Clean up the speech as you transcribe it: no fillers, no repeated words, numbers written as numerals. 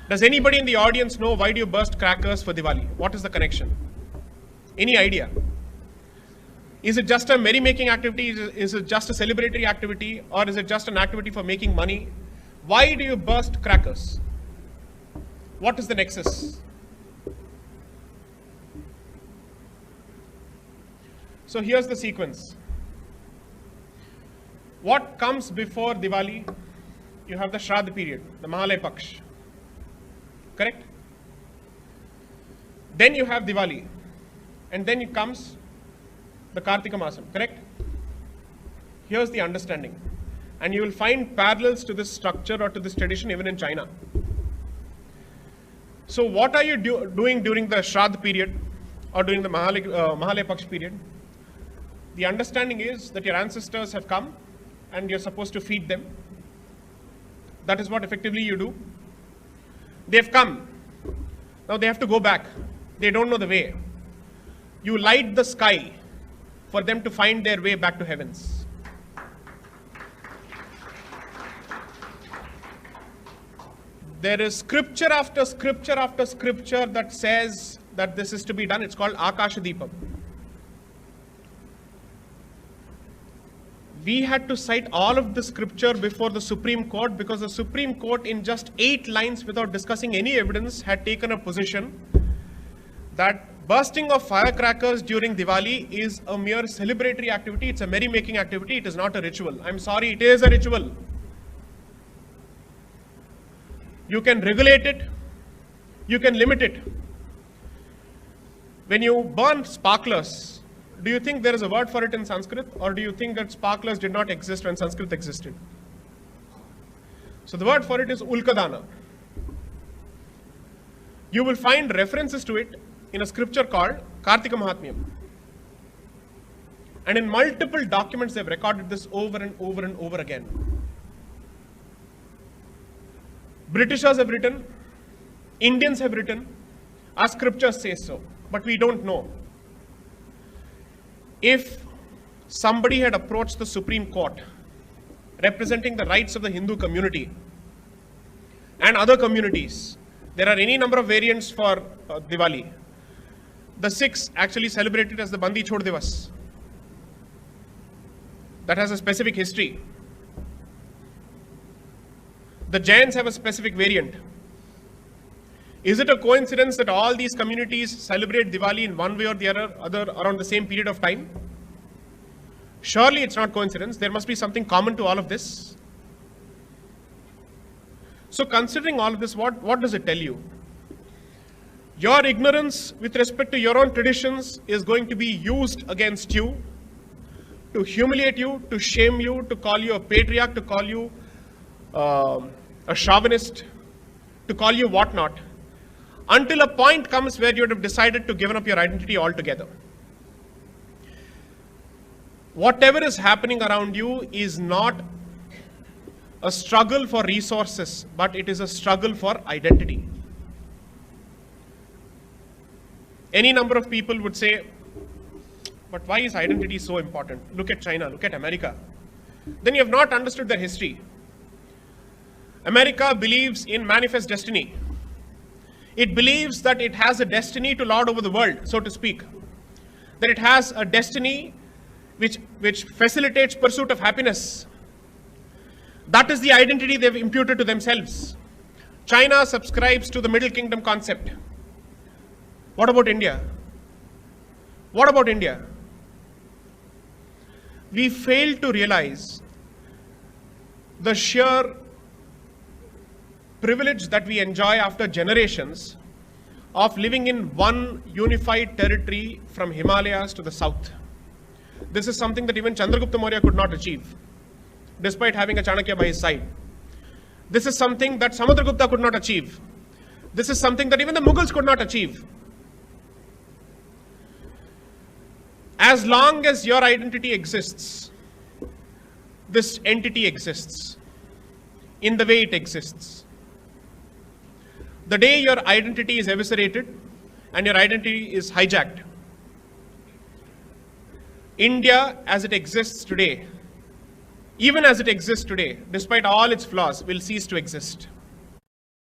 Does anybody in the audience know why do you burst crackers for Diwali? What is the connection? Any idea? Is it just a merry-making activity? Is it just a celebratory activity? Or is it just an activity for making money? Why do you burst crackers? What is the nexus? So here's the sequence. What comes before Diwali? You have the Shraddha period, the Mahalaya Paksh. Correct? Then you have Diwali. And then it comes the Kartika Masam. Correct? Here's the understanding. And you will find parallels to this structure or to this tradition even in China. So what are you doing during the Shraddha period or during the Mahalaya Paksh period? The understanding is that your ancestors have come and you're supposed to feed them. That is what effectively you do. They've come. Now they have to go back. They don't know the way. You light the sky for them to find their way back to heavens. There is scripture after scripture after scripture that says that this is to be done. It's called Akashadeepam. We had to cite all of the scripture before the Supreme Court because the Supreme Court, in just 8 lines without discussing any evidence, had taken a position that bursting of firecrackers during Diwali is a mere celebratory activity. It's a merry-making activity. It is not a ritual. I'm sorry, it is a ritual. You can regulate it. You can limit it. When you burn sparklers, do you think there is a word for it in Sanskrit, or do you think that sparklers did not exist when Sanskrit existed? So the word for it is Ulkadana. You will find references to it in a scripture called Kartika Mahatmyam. And in multiple documents they have recorded this over and over and over again. Britishers have written, Indians have written, our scriptures say so, but we don't know. If somebody had approached the Supreme Court representing the rights of the Hindu community and other communities, there are any number of variants for Diwali. The Sikhs actually celebrate it as the Bandi Chhod Divas. That has a specific history. The Jains have a specific variant. Is it a coincidence that all these communities celebrate Diwali in one way or the other around the same period of time? Surely it's not coincidence. There must be something common to all of this. So considering all of this, what does it tell you? Your ignorance with respect to your own traditions is going to be used against you to humiliate you, to shame you, to call you a patriarch, to call you a chauvinist, to call you whatnot, until a point comes where you would have decided to give up your identity altogether. Whatever is happening around you is not a struggle for resources, but it is a struggle for identity. Any number of people would say, but why is identity so important? Look at China, look at America. Then you have not understood their history. America believes in manifest destiny. It believes that it has a destiny to lord over the world, so to speak. That it has a destiny which facilitates pursuit of happiness. That is the identity they've imputed to themselves. China subscribes to the Middle Kingdom concept. What about India? What about India? We fail to realize the sheer privilege that we enjoy after generations of living in one unified territory from Himalayas to the south. This is something that even Chandragupta Maurya could not achieve, despite having a Chanakya by his side. This is something that Samudragupta could not achieve. This is something that even the Mughals could not achieve. As long as your identity exists, this entity exists in the way it exists. The day your identity is eviscerated and your identity is hijacked, India as it exists today, even as it exists today, despite all its flaws, will cease to exist.